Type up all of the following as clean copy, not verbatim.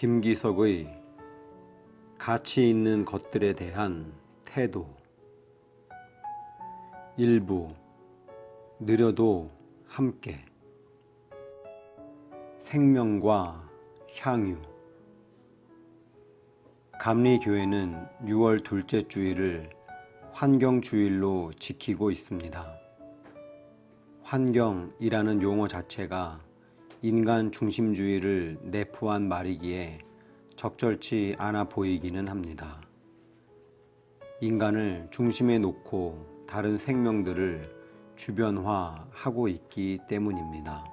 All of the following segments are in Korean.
김기석의 가치 있는 것들에 대한 태도. 일부 느려도 함께. 생명과 향유. 감리교회는 6월 둘째 주일을 환경주일로 지키고 있습니다. 환경이라는 용어 자체가 인간 중심주의를 내포한 말이기에 적절치 않아 보이기는 합니다. 인간을 중심에 놓고 다른 생명들을 주변화하고 있기 때문입니다.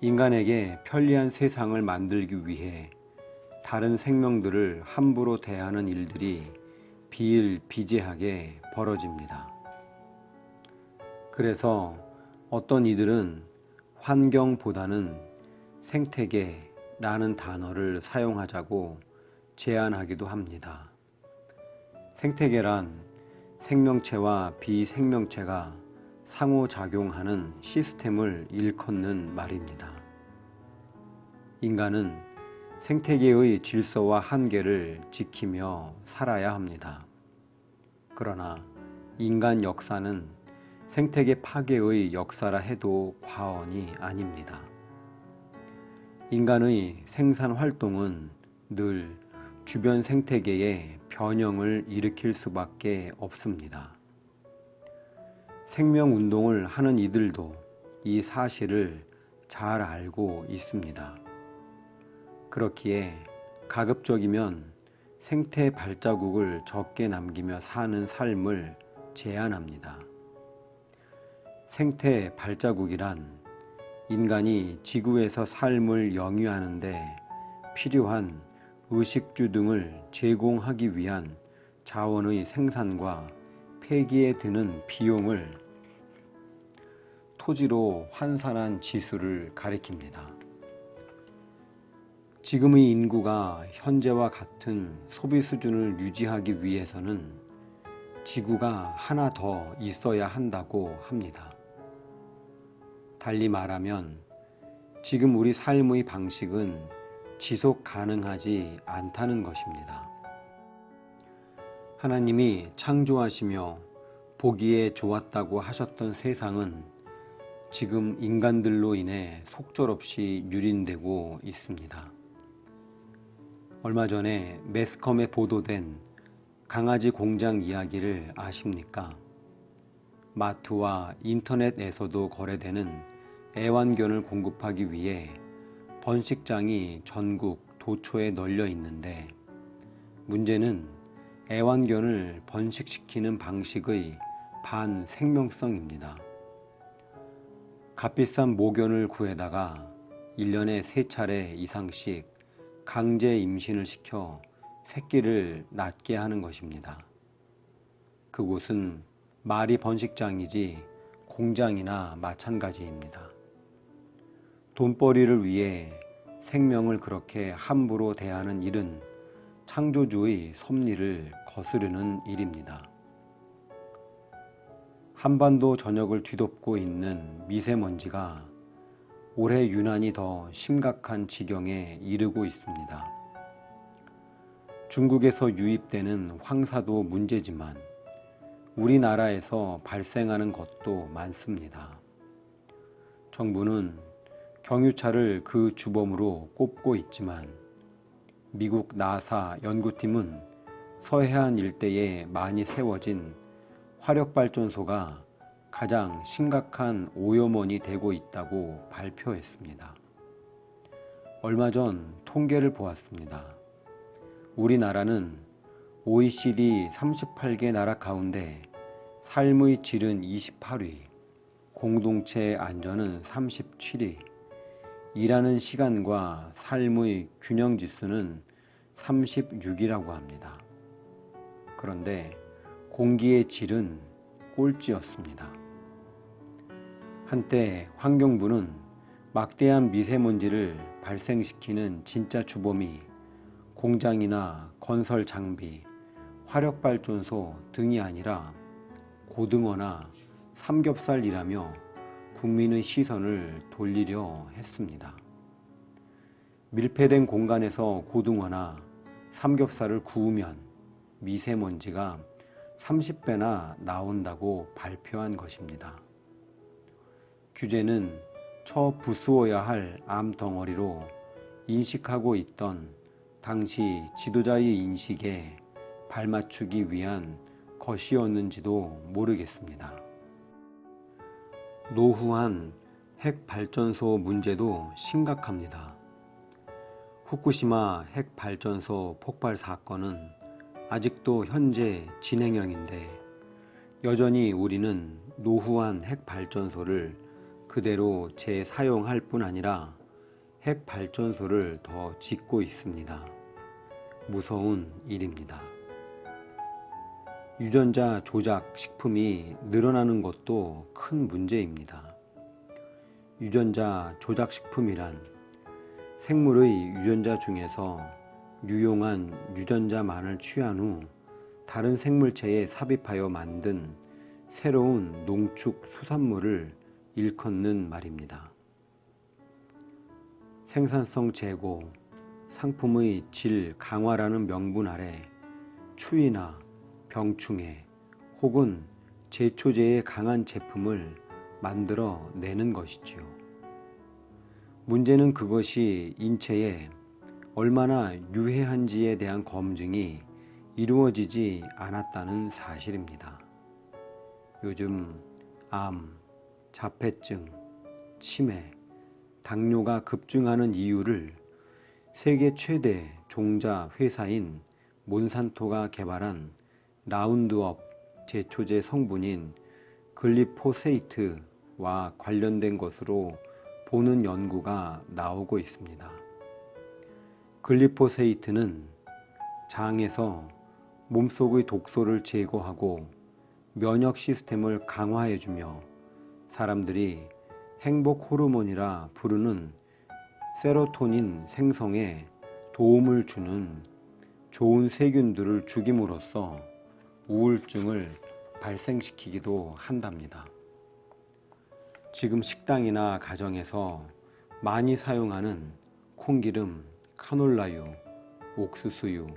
인간에게 편리한 세상을 만들기 위해 다른 생명들을 함부로 대하는 일들이 비일비재하게 벌어집니다. 그래서 어떤 이들은 환경보다는 생태계라는 단어를 사용하자고 제안하기도 합니다. 생태계란 생명체와 비생명체가 상호작용하는 시스템을 일컫는 말입니다. 인간은 생태계의 질서와 한계를 지키며 살아야 합니다. 그러나 인간 역사는 생태계 파괴의 역사라 해도 과언이 아닙니다. 인간의 생산 활동은 늘 주변 생태계에 변형을 일으킬 수밖에 없습니다. 생명운동을 하는 이들도 이 사실을 잘 알고 있습니다. 그렇기에 가급적이면 생태 발자국을 적게 남기며 사는 삶을 제안합니다. 생태 발자국이란 인간이 지구에서 삶을 영위하는 데 필요한 의식주 등을 제공하기 위한 자원의 생산과 폐기에 드는 비용을 토지로 환산한 지수를 가리킵니다. 지금의 인구가 현재와 같은 소비 수준을 유지하기 위해서는 지구가 하나 더 있어야 한다고 합니다. 달리 말하면 지금 우리 삶의 방식은 지속 가능하지 않다는 것입니다. 하나님이 창조하시며 보기에 좋았다고 하셨던 세상은 지금 인간들로 인해 속절없이 유린되고 있습니다. 얼마 전에 매스컴에 보도된 강아지 공장 이야기를 아십니까? 마트와 인터넷에서도 거래되는 애완견을 공급하기 위해 번식장이 전국 도처에 널려 있는데 문제는 애완견을 번식시키는 방식의 반생명성입니다. 값비싼 모견을 구해다가 1년에 3차례 이상씩 강제 임신을 시켜 새끼를 낳게 하는 것입니다. 그곳은 말이 번식장이지 공장이나 마찬가지입니다. 돈벌이를 위해 생명을 그렇게 함부로 대하는 일은 창조주의 섭리를 거스르는 일입니다. 한반도 전역을 뒤덮고 있는 미세먼지가 올해 유난히 더 심각한 지경에 이르고 있습니다. 중국에서 유입되는 황사도 문제지만 우리나라에서 발생하는 것도 많습니다. 정부는 경유차를 그 주범으로 꼽고 있지만 미국 나사 연구팀은 서해안 일대에 많이 세워진 화력발전소가 가장 심각한 오염원이 되고 있다고 발표했습니다. 얼마 전 통계를 보았습니다. 우리나라는 OECD 38개 나라 가운데 삶의 질은 28위, 공동체 안전은 37위, 일하는 시간과 삶의 균형 지수는 36이라고 합니다. 그런데 공기의 질은 꼴찌였습니다. 한때 환경부는 막대한 미세먼지를 발생시키는 진짜 주범이 공장이나 건설 장비, 화력발전소 등이 아니라 고등어나 삼겹살이라며 국민의 시선을 돌리려 했습니다. 밀폐된 공간에서 고등어나 삼겹살을 구우면 미세먼지가 30배나 나온다고 발표한 것입니다. 규제는 처 부수어야 할 암덩어리로 인식하고 있던 당시 지도자의 인식에 발맞추기 위한 것이었는지도 모르겠습니다. 노후한 핵발전소 문제도 심각합니다. 후쿠시마 핵발전소 폭발 사건은 아직도 현재 진행형인데 여전히 우리는 노후한 핵발전소를 그대로 재사용할 뿐 아니라 핵발전소를 더 짓고 있습니다. 무서운 일입니다. 유전자 조작 식품이 늘어나는 것도 큰 문제입니다. 유전자 조작 식품이란 생물의 유전자 중에서 유용한 유전자만을 취한 후 다른 생물체에 삽입하여 만든 새로운 농축 수산물을 일컫는 말입니다. 생산성 제고, 상품의 질 강화라는 명분 아래 추위나 병충해 혹은 제초제에 강한 제품을 만들어 내는 것이지요. 문제는 그것이 인체에 얼마나 유해한지에 대한 검증이 이루어지지 않았다는 사실입니다. 요즘 암, 자폐증, 치매, 당뇨가 급증하는 이유를 세계 최대 종자 회사인 몬산토가 개발한 라운드업 제초제 성분인 글리포세이트와 관련된 것으로 보는 연구가 나오고 있습니다. 글리포세이트는 장에서 몸속의 독소를 제거하고 면역 시스템을 강화해주며 사람들이 행복 호르몬이라 부르는 세로토닌 생성에 도움을 주는 좋은 세균들을 죽임으로써 우울증을 발생시키기도 한답니다. 지금 식당이나 가정에서 많이 사용하는 콩기름, 카놀라유, 옥수수유,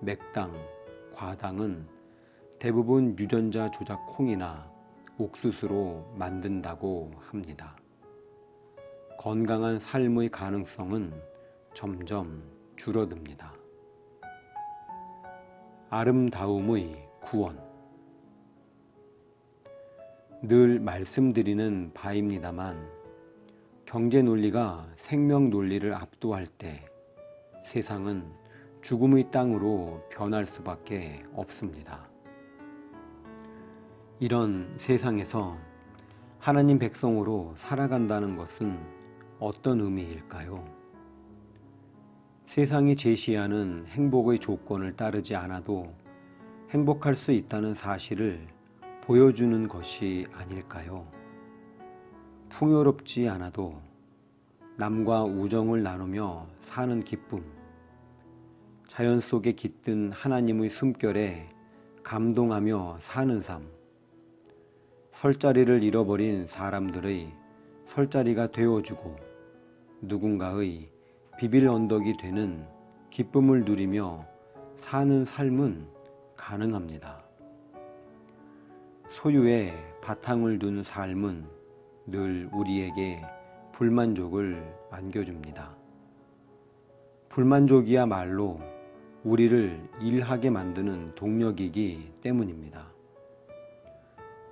맥당, 과당은 대부분 유전자 조작 콩이나 옥수수로 만든다고 합니다. 건강한 삶의 가능성은 점점 줄어듭니다. 아름다움의 구원. 늘 말씀드리는 바입니다만 경제 논리가 생명 논리를 압도할 때 세상은 죽음의 땅으로 변할 수밖에 없습니다. 이런 세상에서 하나님 백성으로 살아간다는 것은 어떤 의미일까요? 세상이 제시하는 행복의 조건을 따르지 않아도 행복할 수 있다는 사실을 보여주는 것이 아닐까요? 풍요롭지 않아도 남과 우정을 나누며 사는 기쁨, 자연 속에 깃든 하나님의 숨결에 감동하며 사는 삶, 설자리를 잃어버린 사람들의 설자리가 되어주고 누군가의 비빌 언덕이 되는 기쁨을 누리며 사는 삶은 가능합니다. 소유에 바탕을 둔 삶은 늘 우리에게 불만족을 안겨줍니다. 불만족이야말로 우리를 일하게 만드는 동력이기 때문입니다.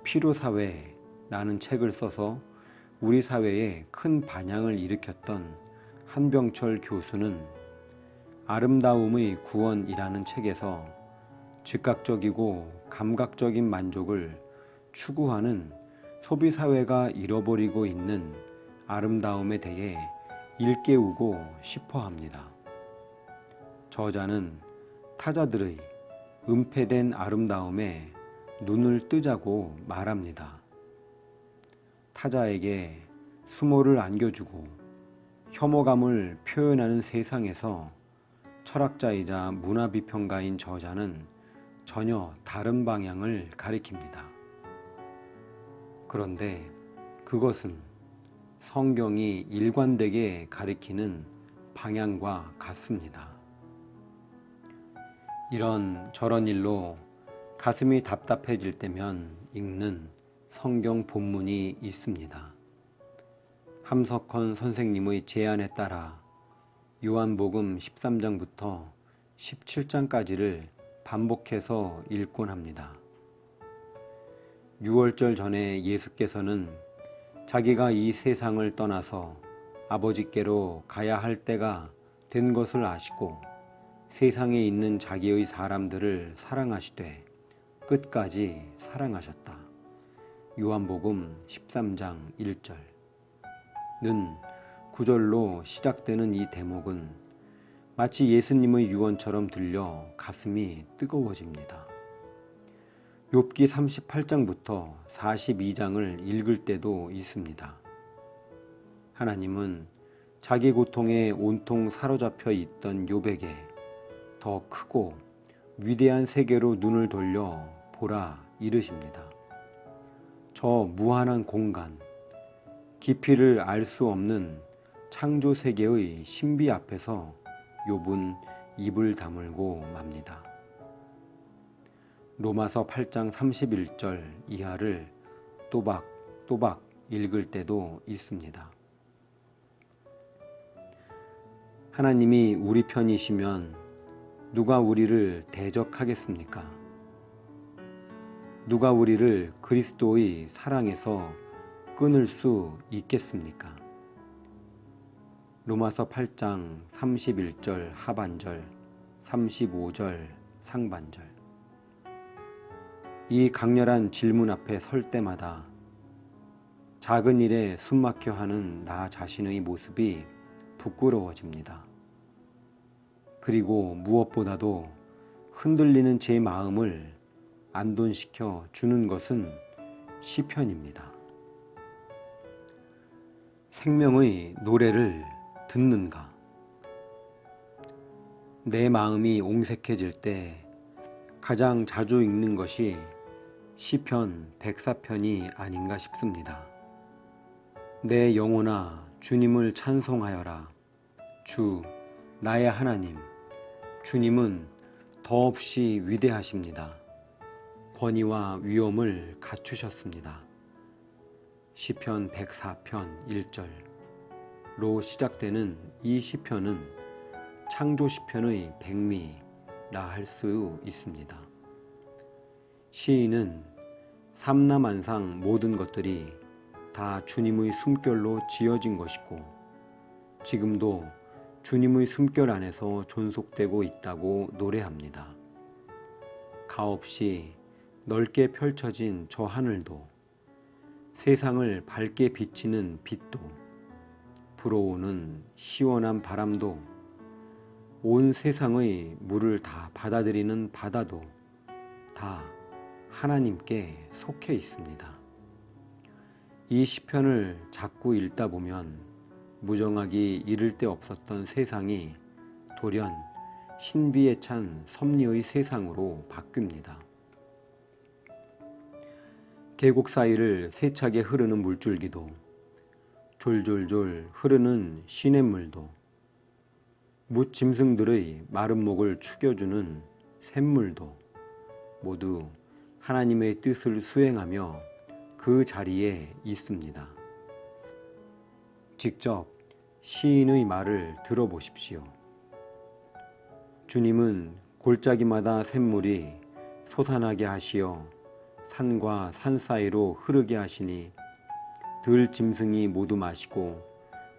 피로사회라는 책을 써서 우리 사회에 큰 반향을 일으켰던 한병철 교수는 아름다움의 구원이라는 책에서 즉각적이고 감각적인 만족을 추구하는 소비사회가 잃어버리고 있는 아름다움에 대해 일깨우고 싶어 합니다. 저자는 타자들의 은폐된 아름다움에 눈을 뜨자고 말합니다. 타자에게 수모를 안겨주고 혐오감을 표현하는 세상에서 철학자이자 문화비평가인 저자는 전혀 다른 방향을 가리킵니다. 그런데 그것은 성경이 일관되게 가리키는 방향과 같습니다. 이런 저런 일로 가슴이 답답해질 때면 읽는 성경 본문이 있습니다. 함석헌 선생님의 제안에 따라 요한복음 13장부터 17장까지를 반복해서 읽곤 합니다. 6월절 전에 예수께서는 자기가 이 세상을 떠나서 아버지께로 가야 할 때가 된 것을 아시고 세상에 있는 자기의 사람들을 사랑하시되 끝까지 사랑하셨다. 요한복음 13장 1절는 구절로 시작되는 이 대목은 마치 예수님의 유언처럼 들려 가슴이 뜨거워집니다. 욥기 38장부터 42장을 읽을 때도 있습니다. 하나님은 자기 고통에 온통 사로잡혀 있던 욥에게 더 크고 위대한 세계로 눈을 돌려 보라 이르십니다. 저 무한한 공간, 깊이를 알 수 없는 창조 세계의 신비 앞에서 욥은 입을 다물고 맙니다. 로마서 8장 31절 이하를 또박또박 읽을 때도 있습니다. 하나님이 우리 편이시면 누가 우리를 대적하겠습니까? 누가 우리를 그리스도의 사랑에서 끊을 수 있겠습니까? 로마서 8장 31절 하반절, 35절 상반절. 이 강렬한 질문 앞에 설 때마다 작은 일에 숨막혀 하는 나 자신의 모습이 부끄러워집니다. 그리고 무엇보다도 흔들리는 제 마음을 안돈시켜 주는 것은 시편입니다. 생명의 노래를 듣는가? 내 마음이 옹색해질 때 가장 자주 읽는 것이 시편 104편이 아닌가 싶습니다. 내 영혼아 주님을 찬송하여라. 주 나의 하나님, 주님은 더없이 위대하십니다. 권위와 위엄을 갖추셨습니다. 시편 104편 1절로 시작되는 이 시편은 창조 시편의 백미라 할 수 있습니다. 시인은 삼라만상 모든 것들이 다 주님의 숨결로 지어진 것이고 지금도 주님의 숨결 안에서 존속되고 있다고 노래합니다. 가없이 넓게 펼쳐진 저 하늘도 세상을 밝게 비치는 빛도 불어오는 시원한 바람도 온 세상의 물을 다 받아들이는 바다도 다 하나님께 속해 있습니다. 이 시편을 자꾸 읽다 보면 무정하기 이를 데 없었던 세상이 돌연 신비에 찬 섭리의 세상으로 바뀝니다. 계곡 사이를 세차게 흐르는 물줄기도 졸졸졸 흐르는 시냇물도 뭇 짐승들의 마른 목을 축여주는 샘물도 모두 하나님의 뜻을 수행하며 그 자리에 있습니다. 직접 시인의 말을 들어보십시오. 주님은 골짜기마다 샘물이 솟아나게 하시어 산과 산 사이로 흐르게 하시니 들 짐승이 모두 마시고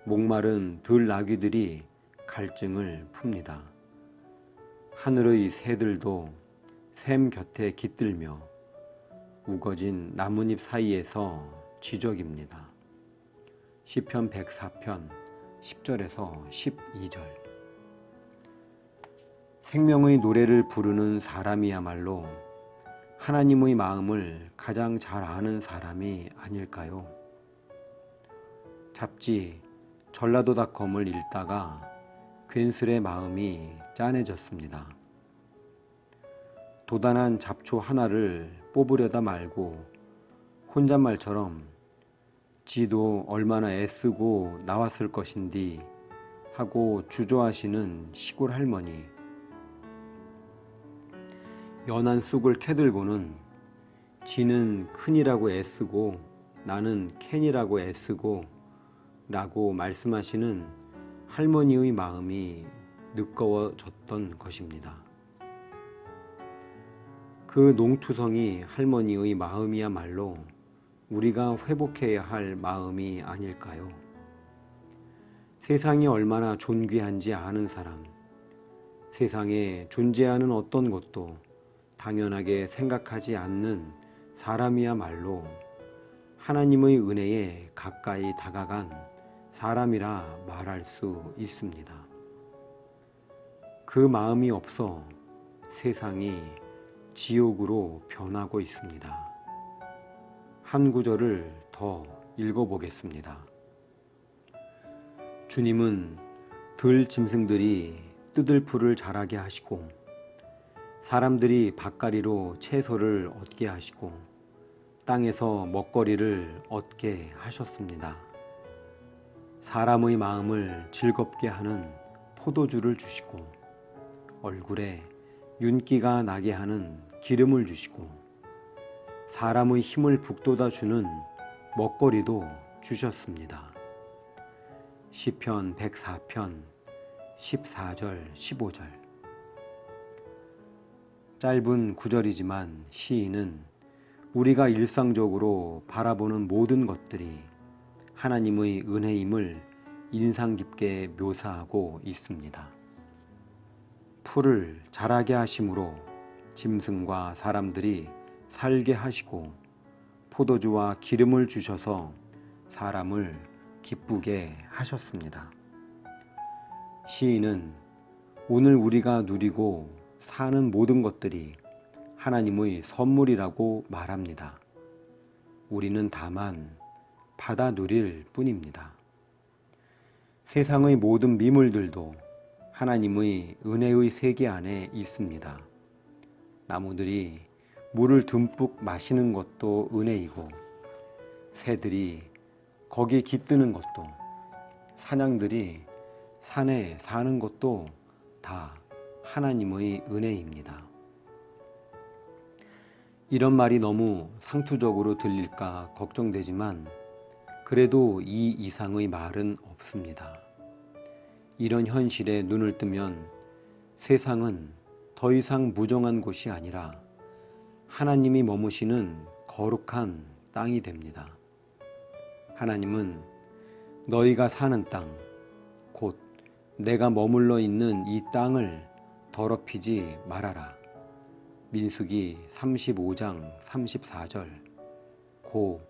목마른 들 나귀들이 갈증을 풉니다. 하늘의 새들도 샘 곁에 깃들며 우거진 나뭇잎 사이에서 지저깁니다. 시편 104편 10절에서 12절. 생명의 노래를 부르는 사람이야말로 하나님의 마음을 가장 잘 아는 사람이 아닐까요? 잡지 전라도닷컴을 읽다가 괜스레 마음이 짠해졌습니다. 도단한 잡초 하나를 뽑으려다 말고 혼잣말처럼 지도 얼마나 애쓰고 나왔을 것인디 하고 주저하시는 시골 할머니. 연한 쑥을 캐들고는 지는 큰이라고 애쓰고 나는 캔이라고 애쓰고 라고 말씀하시는 할머니의 마음이 느껴졌던 것입니다. 그 농투성이 할머니의 마음이야말로 우리가 회복해야 할 마음이 아닐까요? 세상이 얼마나 존귀한지 아는 사람, 세상에 존재하는 어떤 것도 당연하게 생각하지 않는 사람이야말로 하나님의 은혜에 가까이 다가간 사람이라 말할 수 있습니다. 그 마음이 없어 세상이 지옥으로 변하고 있습니다. 한 구절을 더 읽어보겠습니다. 주님은 들 짐승들이 뜯을 풀을 자라게 하시고 사람들이 밭가리로 채소를 얻게 하시고 땅에서 먹거리를 얻게 하셨습니다. 사람의 마음을 즐겁게 하는 포도주를 주시고 얼굴에 윤기가 나게 하는 기름을 주시고 사람의 힘을 북돋아 주는 먹거리도 주셨습니다. 시편 104편 14절 15절. 짧은 구절이지만 시인은 우리가 일상적으로 바라보는 모든 것들이 하나님의 은혜임을 인상 깊게 묘사하고 있습니다. 풀을 자라게 하심으로 짐승과 사람들이 살게 하시고 포도주와 기름을 주셔서 사람을 기쁘게 하셨습니다. 시인은 오늘 우리가 누리고 사는 모든 것들이 하나님의 선물이라고 말합니다. 우리는 다만 받아 누릴 뿐입니다. 세상의 모든 미물들도 하나님의 은혜의 세계 안에 있습니다. 나무들이 물을 듬뿍 마시는 것도 은혜이고 새들이 거기 깃드는 것도 사냥들이 산에 사는 것도 다 하나님의 은혜입니다. 이런 말이 너무 상투적으로 들릴까 걱정되지만 그래도 이 이상의 말은 없습니다. 이런 현실에 눈을 뜨면 세상은 더 이상 무정한 곳이 아니라 하나님이 머무시는 거룩한 땅이 됩니다. 하나님은 너희가 사는 땅, 곧 내가 머물러 있는 이 땅을 더럽히지 말아라. 민수기 35장 34절 고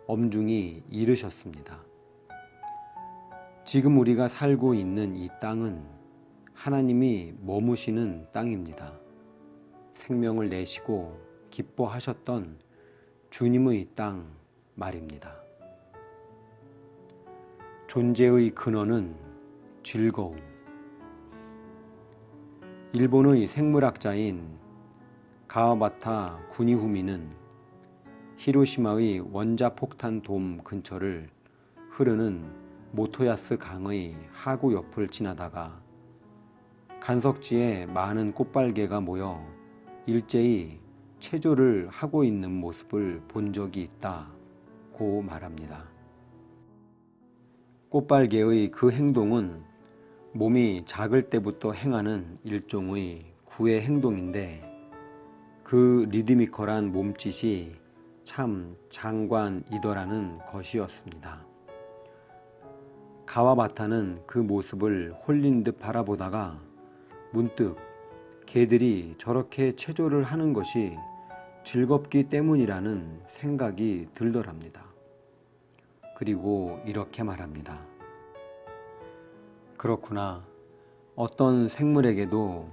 엄중히 이르셨습니다. 지금 우리가 살고 있는 이 땅은 하나님이 머무시는 땅입니다. 생명을 내시고 기뻐하셨던 주님의 땅 말입니다. 존재의 근원은 즐거움. 일본의 생물학자인 가와바타 구니후미는 히로시마의 원자폭탄 돔 근처를 흐르는 모토야스 강의 하구 옆을 지나다가 간석지에 많은 꽃발개가 모여 일제히 체조를 하고 있는 모습을 본 적이 있다고 말합니다. 꽃발개의 그 행동은 몸이 작을 때부터 행하는 일종의 구애 행동인데 그 리드미컬한 몸짓이 참 장관이더라는 것이었습니다. 가와바타는 그 모습을 홀린 듯 바라보다가 문득 개들이 저렇게 체조를 하는 것이 즐겁기 때문이라는 생각이 들더랍니다. 그리고 이렇게 말합니다. 그렇구나. 어떤 생물에게도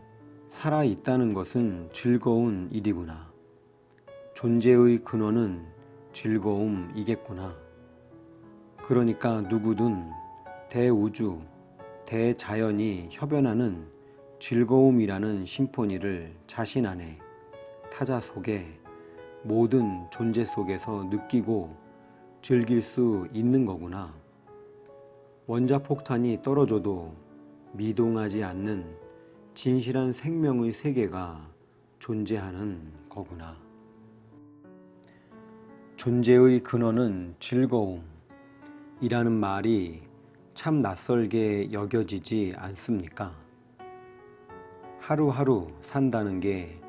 살아있다는 것은 즐거운 일이구나. 존재의 근원은 즐거움이겠구나. 그러니까 누구든 대우주, 대자연이 협연하는 즐거움이라는 심포니를 자신 안에, 타자 속에, 모든 존재 속에서 느끼고 즐길 수 있는 거구나. 원자폭탄이 떨어져도 미동하지 않는 진실한 생명의 세계가 존재하는 거구나. 존재의 근원은 즐거움이라는 말이 참 낯설게 여겨지지 않습니까? 하루하루 산다는 게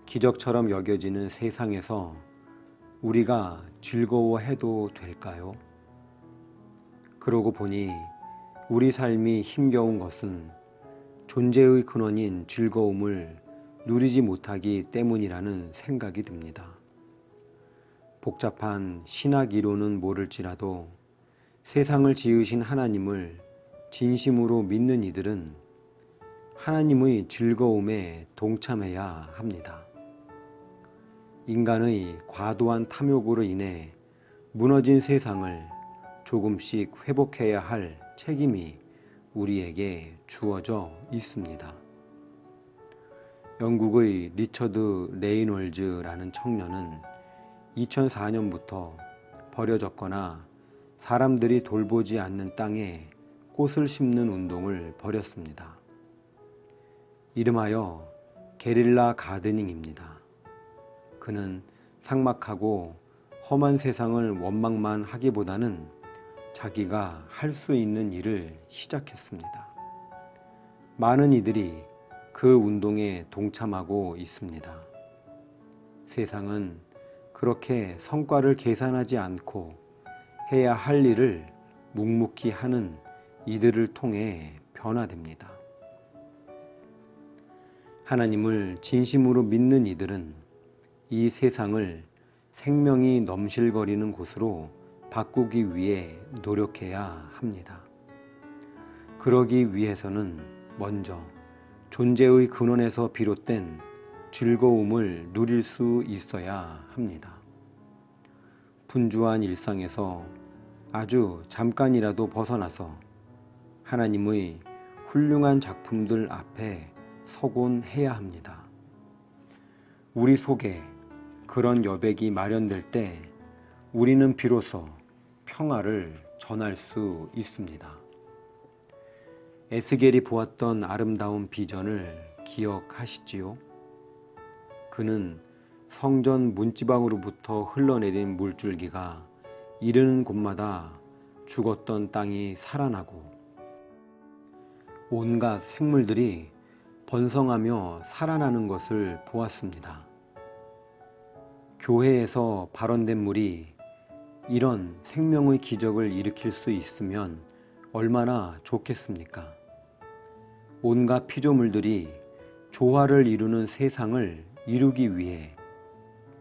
기적처럼 여겨지는 세상에서 우리가 즐거워해도 될까요? 그러고 보니 우리 삶이 힘겨운 것은 존재의 근원인 즐거움을 누리지 못하기 때문이라는 생각이 듭니다. 복잡한 신학 이론은 모를지라도 세상을 지으신 하나님을 진심으로 믿는 이들은 하나님의 즐거움에 동참해야 합니다. 인간의 과도한 탐욕으로 인해 무너진 세상을 조금씩 회복해야 할 책임이 우리에게 주어져 있습니다. 영국의 리처드 레이놀즈라는 청년은 2004년부터 버려졌거나 사람들이 돌보지 않는 땅에 꽃을 심는 운동을 벌였습니다. 이름하여 게릴라 가드닝입니다. 그는 삭막하고 험한 세상을 원망만 하기보다는 자기가 할 수 있는 일을 시작했습니다. 많은 이들이 그 운동에 동참하고 있습니다. 세상은 그렇게 성과를 계산하지 않고 해야 할 일을 묵묵히 하는 이들을 통해 변화됩니다. 하나님을 진심으로 믿는 이들은 이 세상을 생명이 넘실거리는 곳으로 바꾸기 위해 노력해야 합니다. 그러기 위해서는 먼저 존재의 근원에서 비롯된 즐거움을 누릴 수 있어야 합니다. 분주한 일상에서 아주 잠깐이라도 벗어나서 하나님의 훌륭한 작품들 앞에 서곤 해야 합니다. 우리 속에 그런 여백이 마련될 때 우리는 비로소 평화를 전할 수 있습니다. 에스겔이 보았던 아름다운 비전을 기억하시지요? 그는 성전 문지방으로부터 흘러내린 물줄기가 이르는 곳마다 죽었던 땅이 살아나고 온갖 생물들이 번성하며 살아나는 것을 보았습니다. 교회에서 발원된 물이 이런 생명의 기적을 일으킬 수 있으면 얼마나 좋겠습니까? 온갖 피조물들이 조화를 이루는 세상을 이루기 위해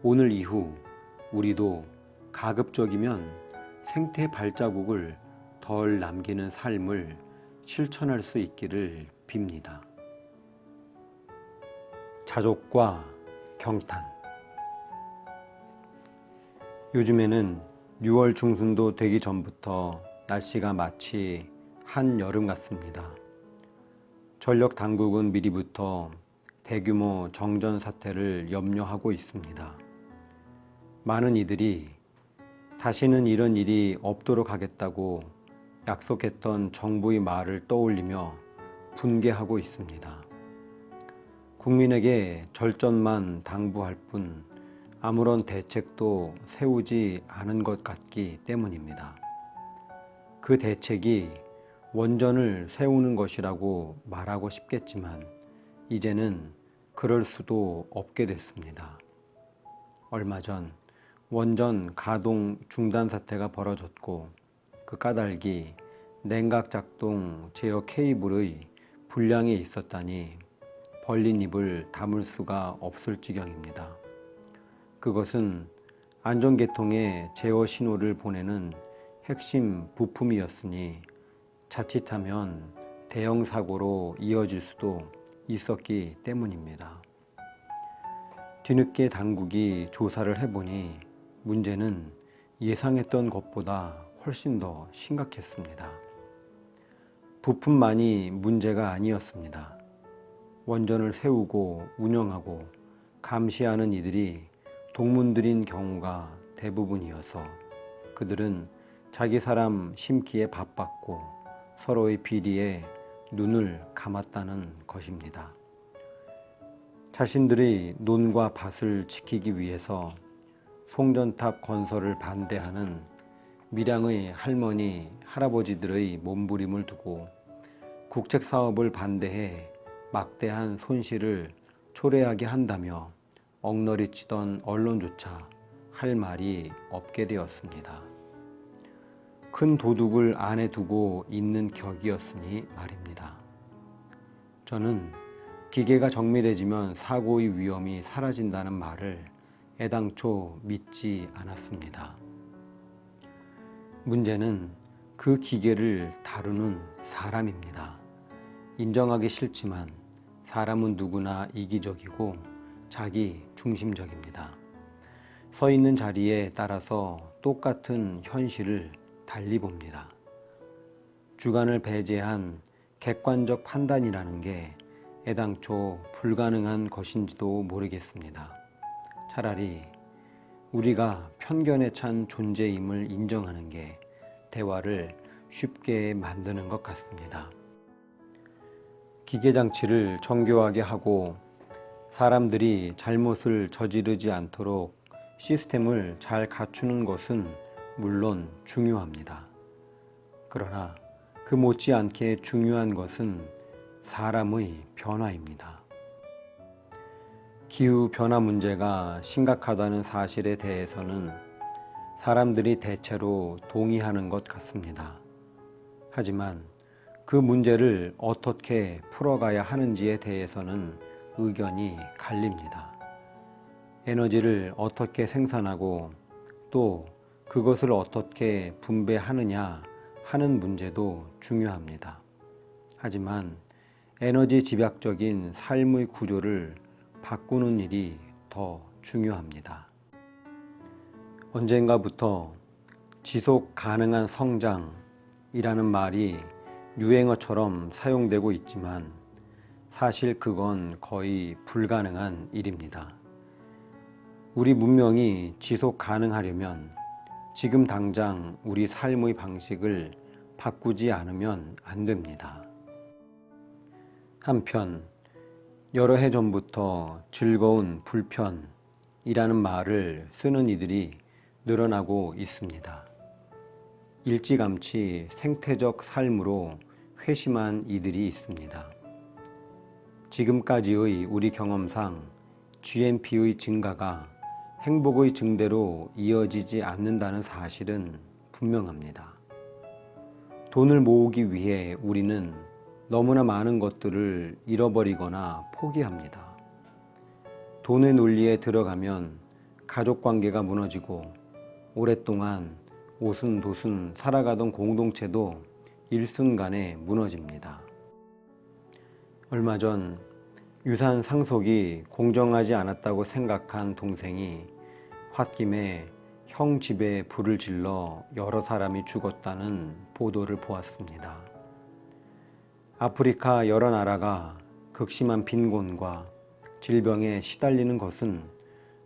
오늘 이후 우리도 가급적이면 생태 발자국을 덜 남기는 삶을 실천할 수 있기를 빕니다. 자족과 경탄. 요즘에는 6월 중순도 되기 전부터 날씨가 마치 한여름 같습니다. 전력 당국은 미리부터 대규모 정전 사태를 염려하고 있습니다. 많은 이들이 다시는 이런 일이 없도록 하겠다고 약속했던 정부의 말을 떠올리며 분개하고 있습니다. 국민에게 절전만 당부할 뿐 아무런 대책도 세우지 않은 것 같기 때문입니다. 그 대책이 원전을 세우는 것이라고 말하고 싶겠지만 이제는 그럴 수도 없게 됐습니다. 얼마 전 원전 가동 중단 사태가 벌어졌고 그 까닭이 냉각 작동 제어 케이블의 불량이 있었다니 벌린 입을 다물 수가 없을 지경입니다. 그것은 안전계통에 제어 신호를 보내는 핵심 부품이었으니 자칫하면 대형 사고로 이어질 수도 있었기 때문입니다. 뒤늦게 당국이 조사를 해보니 문제는 예상했던 것보다 훨씬 더 심각했습니다. 부품만이 문제가 아니었습니다. 원전을 세우고 운영하고 감시하는 이들이 동문들인 경우가 대부분이어서 그들은 자기 사람 심기에 바빴고 서로의 비리에 눈을 감았다는 것입니다. 자신들의 논과 밭을 지키기 위해서 송전탑 건설을 반대하는 밀양의 할머니, 할아버지들의 몸부림을 두고 국책사업을 반대해 막대한 손실을 초래하게 한다며 엉러리치던 언론조차 할 말이 없게 되었습니다. 큰 도둑을 안에 두고 있는 격이었으니 말입니다. 저는 기계가 정밀해지면 사고의 위험이 사라진다는 말을 애당초 믿지 않았습니다. 문제는 그 기계를 다루는 사람입니다. 인정하기 싫지만 사람은 누구나 이기적이고 자기 중심적입니다. 서 있는 자리에 따라서 똑같은 현실을 달리 봅니다. 주관을 배제한 객관적 판단이라는 게 애당초 불가능한 것인지도 모르겠습니다. 차라리 우리가 편견에 찬 존재임을 인정하는 게 대화를 쉽게 만드는 것 같습니다. 기계장치를 정교하게 하고 사람들이 잘못을 저지르지 않도록 시스템을 잘 갖추는 것은 물론 중요합니다. 그러나 그 못지않게 중요한 것은 사람의 변화입니다. 기후변화 문제가 심각하다는 사실에 대해서는 사람들이 대체로 동의하는 것 같습니다. 하지만 그 문제를 어떻게 풀어가야 하는지에 대해서는 의견이 갈립니다. 에너지를 어떻게 생산하고 또 그것을 어떻게 분배하느냐 하는 문제도 중요합니다. 하지만 에너지 집약적인 삶의 구조를 바꾸는 일이 더 중요합니다. 언젠가부터 지속 가능한 성장이라는 말이 유행어처럼 사용되고 있지만 사실 그건 거의 불가능한 일입니다. 우리 문명이 지속 가능하려면 지금 당장 우리 삶의 방식을 바꾸지 않으면 안 됩니다. 한편 여러 해 전부터 즐거운 불편이라는 말을 쓰는 이들이 늘어나고 있습니다. 일찌감치 생태적 삶으로 회심한 이들이 있습니다. 지금까지의 우리 경험상 GNP의 증가가 행복의 증대로 이어지지 않는다는 사실은 분명합니다. 돈을 모으기 위해 우리는 너무나 많은 것들을 잃어버리거나 포기합니다. 돈의 논리에 들어가면 가족관계가 무너지고 오랫동안 오순도순 살아가던 공동체도 일순간에 무너집니다. 얼마 전 유산 상속이 공정하지 않았다고 생각한 동생이 홧김에 형 집에 불을 질러 여러 사람이 죽었다는 보도를 보았습니다. 아프리카 여러 나라가 극심한 빈곤과 질병에 시달리는 것은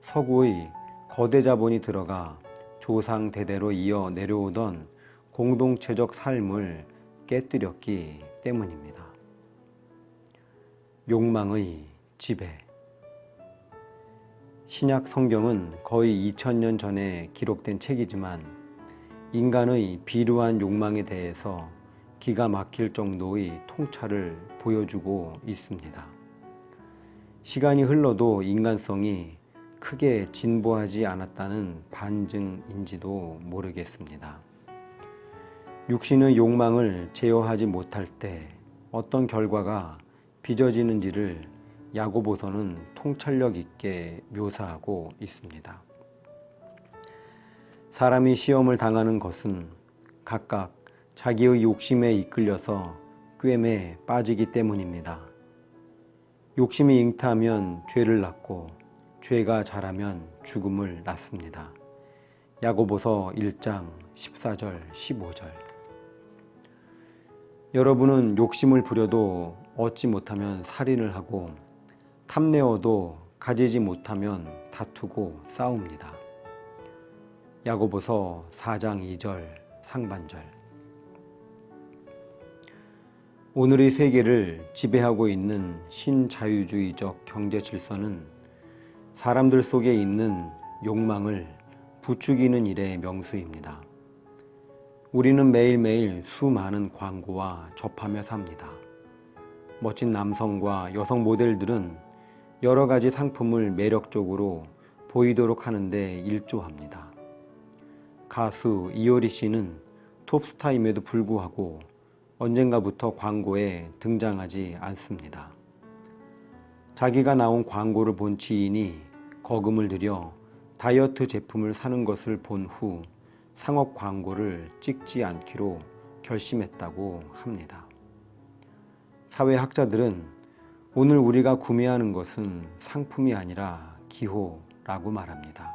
서구의 거대 자본이 들어가 조상 대대로 이어 내려오던 공동체적 삶을 깨뜨렸기 때문입니다. 욕망의 지배. 신약 성경은 거의 2000년 전에 기록된 책이지만 인간의 비루한 욕망에 대해서 기가 막힐 정도의 통찰을 보여주고 있습니다. 시간이 흘러도 인간성이 크게 진보하지 않았다는 반증인지도 모르겠습니다. 육신의 욕망을 제어하지 못할 때 어떤 결과가 빚어지는지를 야고보서는 통찰력 있게 묘사하고 있습니다. 사람이 시험을 당하는 것은 각각 자기의 욕심에 이끌려서 꿰매에 빠지기 때문입니다. 욕심이 잉타하면 죄를 낳고 죄가 자라면 죽음을 낳습니다. 야고보서 1장 14절 15절. 여러분은 욕심을 부려도 얻지 못하면 살인을 하고 탐내어도 가지지 못하면 다투고 싸웁니다. 야고보서 4장 2절 상반절. 오늘의 세계를 지배하고 있는 신자유주의적 경제 질서는 사람들 속에 있는 욕망을 부추기는 일의 명수입니다. 우리는 매일매일 수많은 광고와 접하며 삽니다. 멋진 남성과 여성 모델들은 여러 가지 상품을 매력적으로 보이도록 하는데 일조합니다. 가수 이효리 씨는 톱스타임에도 불구하고 언젠가부터 광고에 등장하지 않습니다. 자기가 나온 광고를 본 지인이 거금을 들여 다이어트 제품을 사는 것을 본 후 상업 광고를 찍지 않기로 결심했다고 합니다. 사회학자들은 오늘 우리가 구매하는 것은 상품이 아니라 기호라고 말합니다.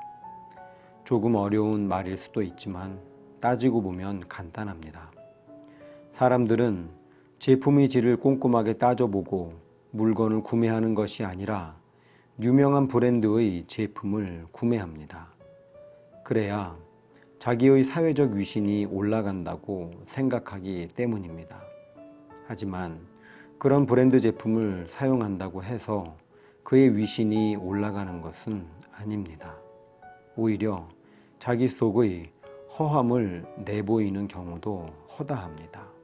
조금 어려운 말일 수도 있지만 따지고 보면 간단합니다. 사람들은 제품의 질을 꼼꼼하게 따져보고 물건을 구매하는 것이 아니라 유명한 브랜드의 제품을 구매합니다. 그래야 자기의 사회적 위신이 올라간다고 생각하기 때문입니다. 하지만 그런 브랜드 제품을 사용한다고 해서 그의 위신이 올라가는 것은 아닙니다. 오히려 자기 속의 허함을 내보이는 경우도 허다합니다.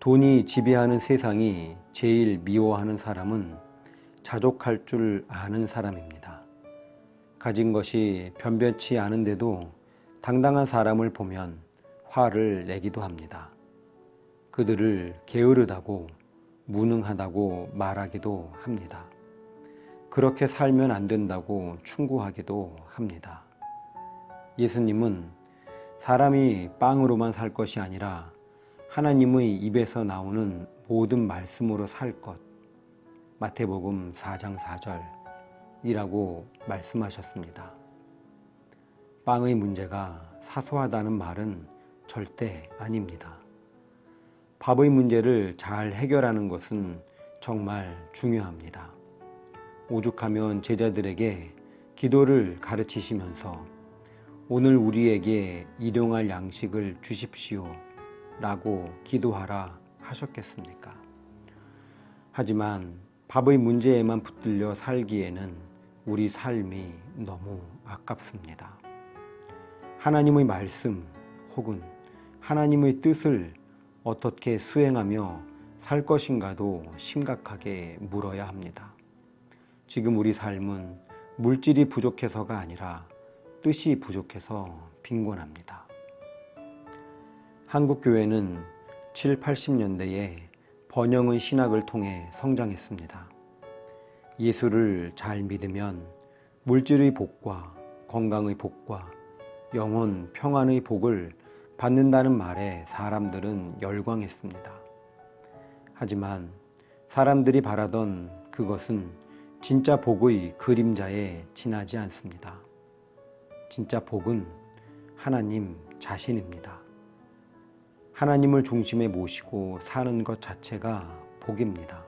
돈이 지배하는 세상이 제일 미워하는 사람은 자족할 줄 아는 사람입니다. 가진 것이 변변치 않은데도 당당한 사람을 보면 화를 내기도 합니다. 그들을 게으르다고 무능하다고 말하기도 합니다. 그렇게 살면 안 된다고 충고하기도 합니다. 예수님은 사람이 빵으로만 살 것이 아니라 하나님의 입에서 나오는 모든 말씀으로 살 것, 마태복음 4장 4절이라고 말씀하셨습니다. 빵의 문제가 사소하다는 말은 절대 아닙니다. 밥의 문제를 잘 해결하는 것은 정말 중요합니다. 오죽하면 제자들에게 기도를 가르치시면서 오늘 우리에게 일용할 양식을 주십시오 라고 기도하라 하셨겠습니까? 하지만 밥의 문제에만 붙들려 살기에는 우리 삶이 너무 아깝습니다. 하나님의 말씀 혹은 하나님의 뜻을 어떻게 수행하며 살 것인가도 심각하게 물어야 합니다. 지금 우리 삶은 물질이 부족해서가 아니라 뜻이 부족해서 빈곤합니다. 한국교회는 7, 80년대에 번영의 신학을 통해 성장했습니다. 예수를 잘 믿으면 물질의 복과 건강의 복과 영혼 평안의 복을 받는다는 말에 사람들은 열광했습니다. 하지만 사람들이 바라던 그것은 진짜 복의 그림자에 지나지 않습니다. 진짜 복은 하나님 자신입니다. 하나님을 중심에 모시고 사는 것 자체가 복입니다.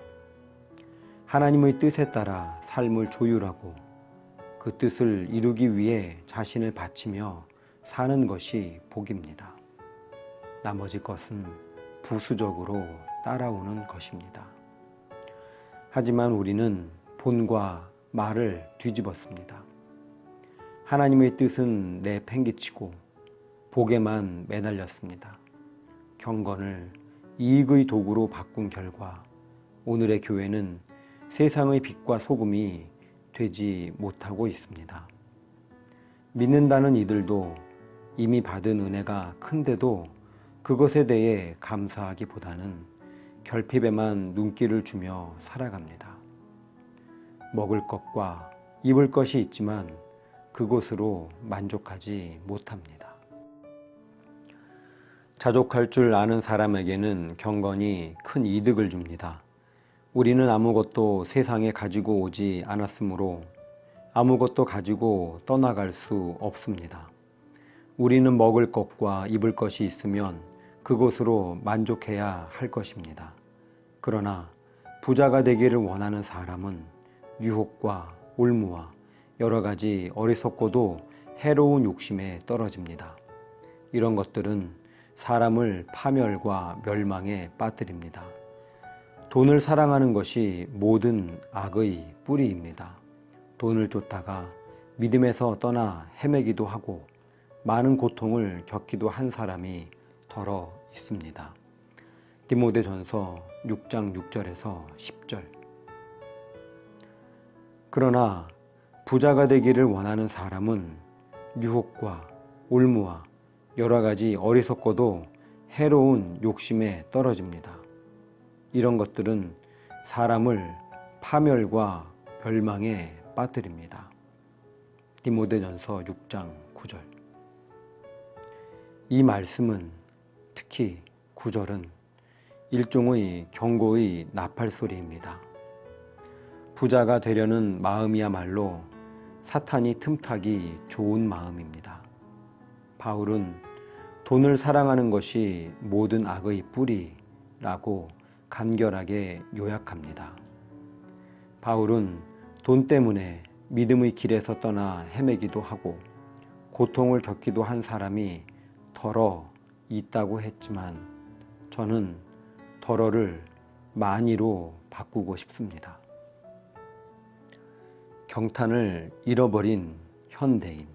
하나님의 뜻에 따라 삶을 조율하고 그 뜻을 이루기 위해 자신을 바치며 사는 것이 복입니다. 나머지 것은 부수적으로 따라오는 것입니다. 하지만 우리는 본과 말을 뒤집었습니다. 하나님의 뜻은 내팽개치고 복에만 매달렸습니다. 경건을 이익의 도구로 바꾼 결과 오늘의 교회는 세상의 빛과 소금이 되지 못하고 있습니다. 믿는다는 이들도 이미 받은 은혜가 큰데도 그것에 대해 감사하기보다는 결핍에만 눈길을 주며 살아갑니다. 먹을 것과 입을 것이 있지만 그것으로 만족하지 못합니다. 자족할 줄 아는 사람에게는 경건이 큰 이득을 줍니다. 우리는 아무것도 세상에 가지고 오지 않았으므로 아무것도 가지고 떠나갈 수 없습니다. 우리는 먹을 것과 입을 것이 있으면 그것으로 만족해야 할 것입니다. 그러나 부자가 되기를 원하는 사람은 유혹과 올무와 여러 가지 어리석고도 해로운 욕심에 떨어집니다. 이런 것들은 사람을 파멸과 멸망에 빠뜨립니다. 돈을 사랑하는 것이 모든 악의 뿌리입니다. 돈을 쫓다가 믿음에서 떠나 헤매기도 하고 많은 고통을 겪기도 한 사람이 더러 있습니다. 디모데전서 6장 6절에서 10절. 그러나 부자가 되기를 원하는 사람은 유혹과 올무와 여러 가지 어리석고도 해로운 욕심에 떨어집니다. 이런 것들은 사람을 파멸과 멸망에 빠뜨립니다. 디모데전서 6장 9절. 이 말씀은, 특히 9절은 일종의 경고의 나팔소리입니다. 부자가 되려는 마음이야말로 사탄이 틈타기 좋은 마음입니다. 바울은 돈을 사랑하는 것이 모든 악의 뿌리라고 간결하게 요약합니다. 바울은 돈 때문에 믿음의 길에서 떠나 헤매기도 하고 고통을 겪기도 한 사람이 더러 있다고 했지만 저는 더러를 많이로 바꾸고 싶습니다. 경탄을 잃어버린 현대인.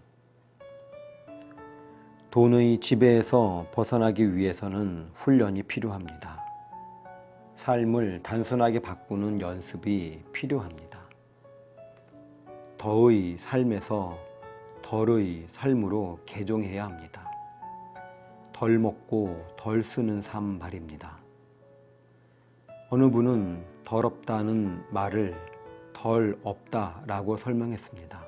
돈의 지배에서 벗어나기 위해서는 훈련이 필요합니다. 삶을 단순하게 바꾸는 연습이 필요합니다. 더의 삶에서 덜의 삶으로 개종해야 합니다. 덜 먹고 덜 쓰는 삶 말입니다. 어느 분은 더럽다는 말을 덜 없다라고 설명했습니다.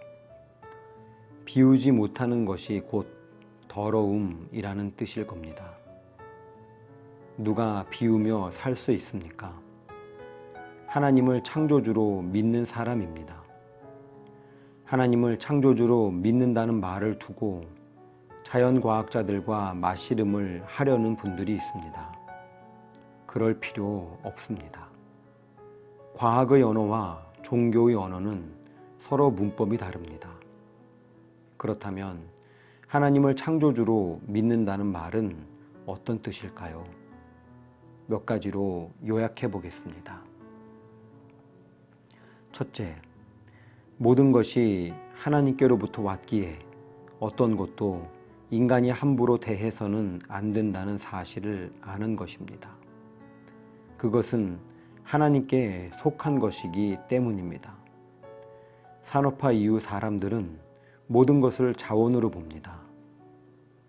비우지 못하는 것이 곧 더러움이라는 뜻일 겁니다. 누가 비우며 살 수 있습니까? 하나님을 창조주로 믿는 사람입니다. 하나님을 창조주로 믿는다는 말을 두고 자연과학자들과 맞씨름을 하려는 분들이 있습니다. 그럴 필요 없습니다. 과학의 언어와 종교의 언어는 서로 문법이 다릅니다. 그렇다면 하나님을 창조주로 믿는다는 말은 어떤 뜻일까요? 몇 가지로 요약해 보겠습니다. 첫째, 모든 것이 하나님께로부터 왔기에 어떤 것도 인간이 함부로 대해서는 안 된다는 사실을 아는 것입니다. 그것은 하나님께 속한 것이기 때문입니다. 산업화 이후 사람들은 모든 것을 자원으로 봅니다.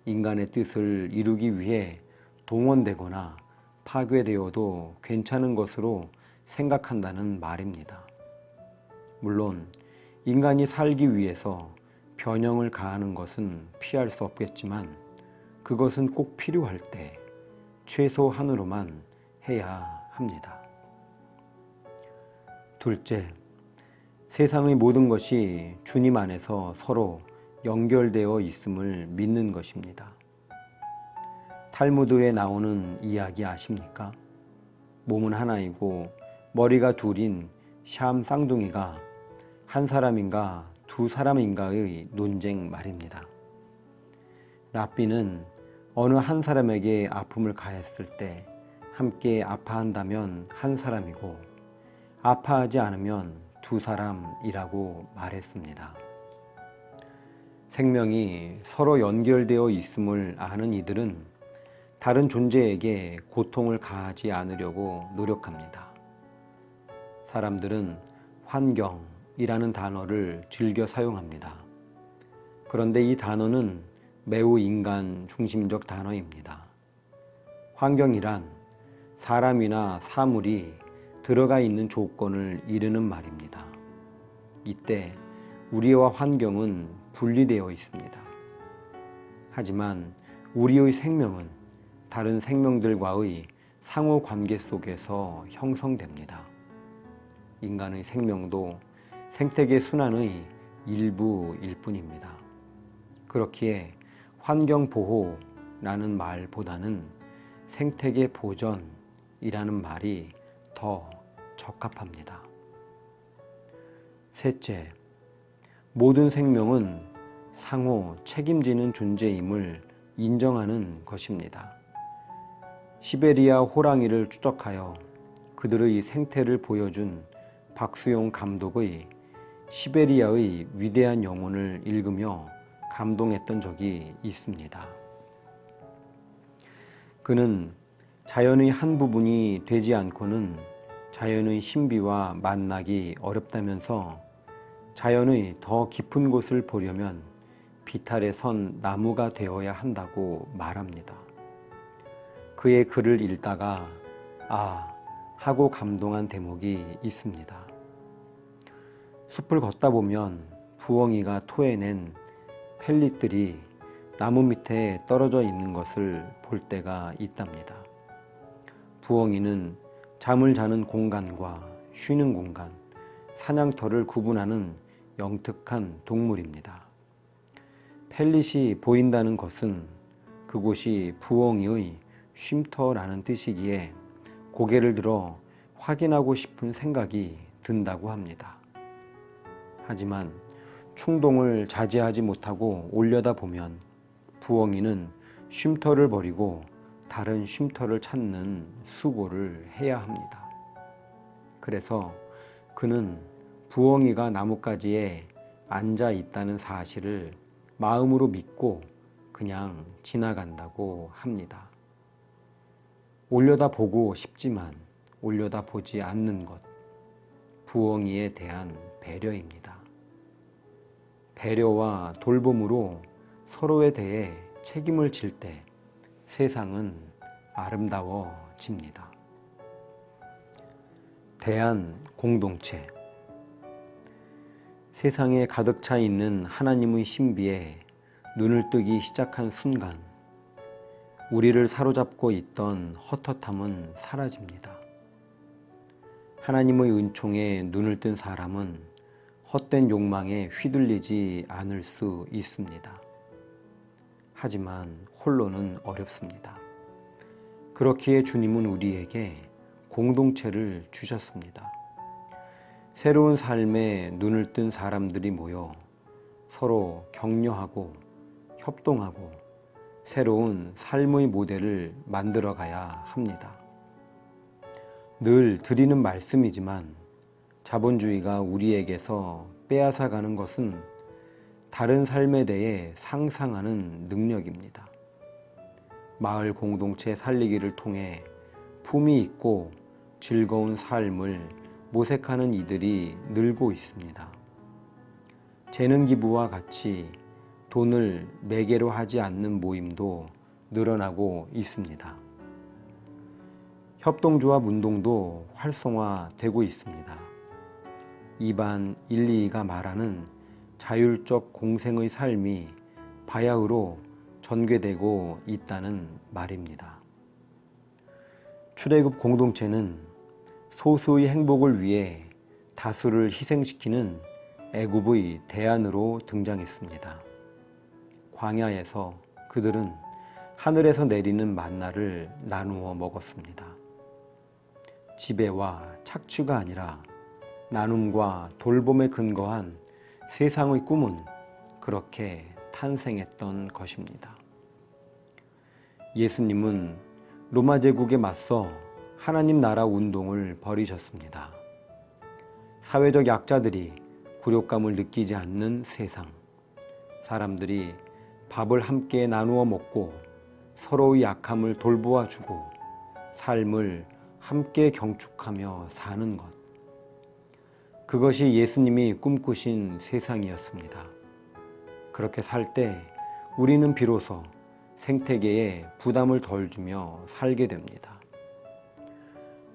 인간의 뜻을 이루기 위해 동원되거나 파괴되어도 괜찮은 것으로 생각한다는 말입니다. 물론 인간이 살기 위해서 변형을 가하는 것은 피할 수 없겠지만 그것은 꼭 필요할 때 최소한으로만 해야 합니다. 둘째, 세상의 모든 것이 주님 안에서 서로 연결되어 있음을 믿는 것입니다. 탈무드에 나오는 이야기 아십니까? 몸은 하나이고 머리가 둘인 샴 쌍둥이가 한 사람인가 두 사람인가의 논쟁 말입니다. 랍비는 어느 한 사람에게 아픔을 가했을 때 함께 아파한다면 한 사람이고 아파하지 않으면 두 사람이라고 말했습니다. 생명이 서로 연결되어 있음을 아는 이들은 다른 존재에게 고통을 가하지 않으려고 노력합니다. 사람들은 환경이라는 단어를 즐겨 사용합니다. 그런데 이 단어는 매우 인간 중심적 단어입니다. 환경이란 사람이나 사물이 들어가 있는 조건을 이르는 말입니다. 이때 우리와 환경은 분리되어 있습니다. 하지만 우리의 생명은 다른 생명들과의 상호 관계 속에서 형성됩니다. 인간의 생명도 생태계 순환의 일부일 뿐입니다. 그렇기에 환경보호라는 말보다는 생태계 보전이라는 말이 더 적합합니다. 셋째, 모든 생명은 상호 책임지는 존재임을 인정하는 것입니다. 시베리아 호랑이를 추적하여 그들의 생태를 보여준 박수용 감독의 시베리아의 위대한 영혼을 읽으며 감동했던 적이 있습니다. 그는 자연의 한 부분이 되지 않고는 자연의 신비와 만나기 어렵다면서 자연의 더 깊은 곳을 보려면 비탈에 선 나무가 되어야 한다고 말합니다. 그의 글을 읽다가 하고 감동한 대목이 있습니다. 숲을 걷다 보면 부엉이가 토해낸 펠릿들이 나무 밑에 떨어져 있는 것을 볼 때가 있답니다. 부엉이는 잠을 자는 공간과 쉬는 공간, 사냥터를 구분하는 영특한 동물입니다. 펠릿이 보인다는 것은 그곳이 부엉이의 쉼터라는 뜻이기에 고개를 들어 확인하고 싶은 생각이 든다고 합니다. 하지만 충동을 자제하지 못하고 올려다보면 부엉이는 쉼터를 버리고 다른 쉼터를 찾는 수고를 해야 합니다. 그래서 그는 부엉이가 나뭇가지에 앉아 있다는 사실을 마음으로 믿고 그냥 지나간다고 합니다. 올려다보고 싶지만 올려다보지 않는 것, 부엉이에 대한 배려입니다. 배려와 돌봄으로 서로에 대해 책임을 질 때 세상은 아름다워집니다. 대한 공동체. 세상에 가득 차 있는 하나님의 신비에 눈을 뜨기 시작한 순간 우리를 사로잡고 있던 헛헛함은 사라집니다. 하나님의 은총에 눈을 뜬 사람은 헛된 욕망에 휘둘리지 않을 수 있습니다. 하지만 홀로는 어렵습니다. 그렇기에 주님은 우리에게 공동체를 주셨습니다. 새로운 삶에 눈을 뜬 사람들이 모여 서로 격려하고 협동하고 새로운 삶의 모델을 만들어가야 합니다. 늘 드리는 말씀이지만 자본주의가 우리에게서 빼앗아가는 것은 다른 삶에 대해 상상하는 능력입니다. 마을 공동체 살리기를 통해 품위 있고 즐거운 삶을 모색하는 이들이 늘고 있습니다. 재능 기부와 같이 돈을 매개로 하지 않는 모임도 늘어나고 있습니다. 협동조합 운동도 활성화되고 있습니다. 이반 122가 말하는 자율적 공생의 삶이 바야흐로 전개되고 있다는 말입니다. 출애굽 공동체는 소수의 행복을 위해 다수를 희생시키는 애굽의 대안으로 등장했습니다. 광야에서 그들은 하늘에서 내리는 만나를 나누어 먹었습니다. 지배와 착취가 아니라 나눔과 돌봄에 근거한 세상의 꿈은 그렇게 탄생했던 것입니다. 예수님은 로마 제국에 맞서 하나님 나라 운동을 벌이셨습니다. 사회적 약자들이 굴욕감을 느끼지 않는 세상, 사람들이 밥을 함께 나누어 먹고 서로의 약함을 돌보아 주고 삶을 함께 경축하며 사는 것, 그것이 예수님이 꿈꾸신 세상이었습니다. 그렇게 살 때 우리는 비로소 생태계에 부담을 덜 주며 살게 됩니다.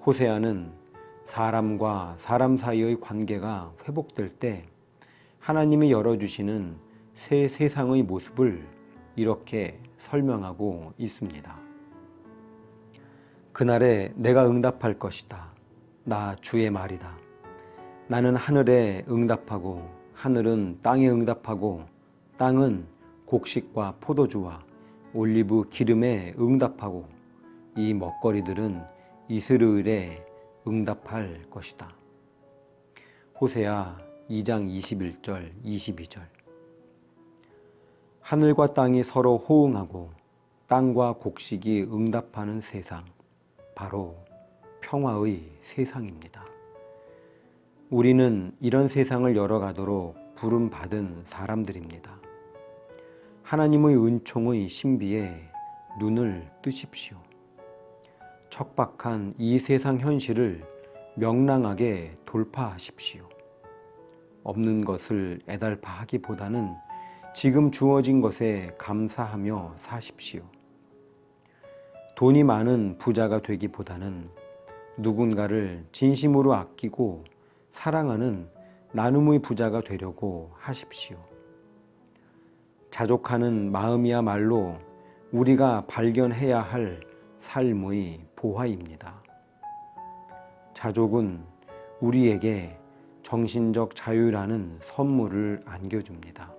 호세아는 사람과 사람 사이의 관계가 회복될 때 하나님이 열어주시는 새 세상의 모습을 이렇게 설명하고 있습니다. 그날에 내가 응답할 것이다. 나 주의 말이다. 나는 하늘에 응답하고 하늘은 땅에 응답하고 땅은 곡식과 포도주와 올리브 기름에 응답하고 이 먹거리들은 이스라엘에 응답할 것이다. 호세아 2장 21절 22절. 하늘과 땅이 서로 호응하고 땅과 곡식이 응답하는 세상, 바로 평화의 세상입니다. 우리는 이런 세상을 열어가도록 부름받은 사람들입니다. 하나님의 은총의 신비에 눈을 뜨십시오. 척박한 이 세상 현실을 명랑하게 돌파하십시오. 없는 것을 애달파하기보다는 지금 주어진 것에 감사하며 사십시오. 돈이 많은 부자가 되기보다는 누군가를 진심으로 아끼고 사랑하는 나눔의 부자가 되려고 하십시오. 자족하는 마음이야말로 우리가 발견해야 할 삶의 보화입니다. 자족은 우리에게 정신적 자유라는 선물을 안겨줍니다.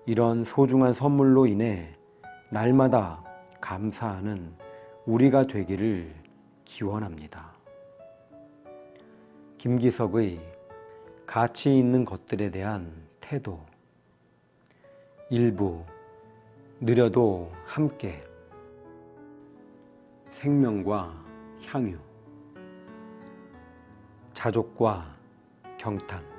이런 소중한 선물로 인해 날마다 감사하는 우리가 되기를 기원합니다. 김기석의 가치 있는 것들에 대한 태도. 일부 느려도 함께. 생명과 향유. 자족과 경탄.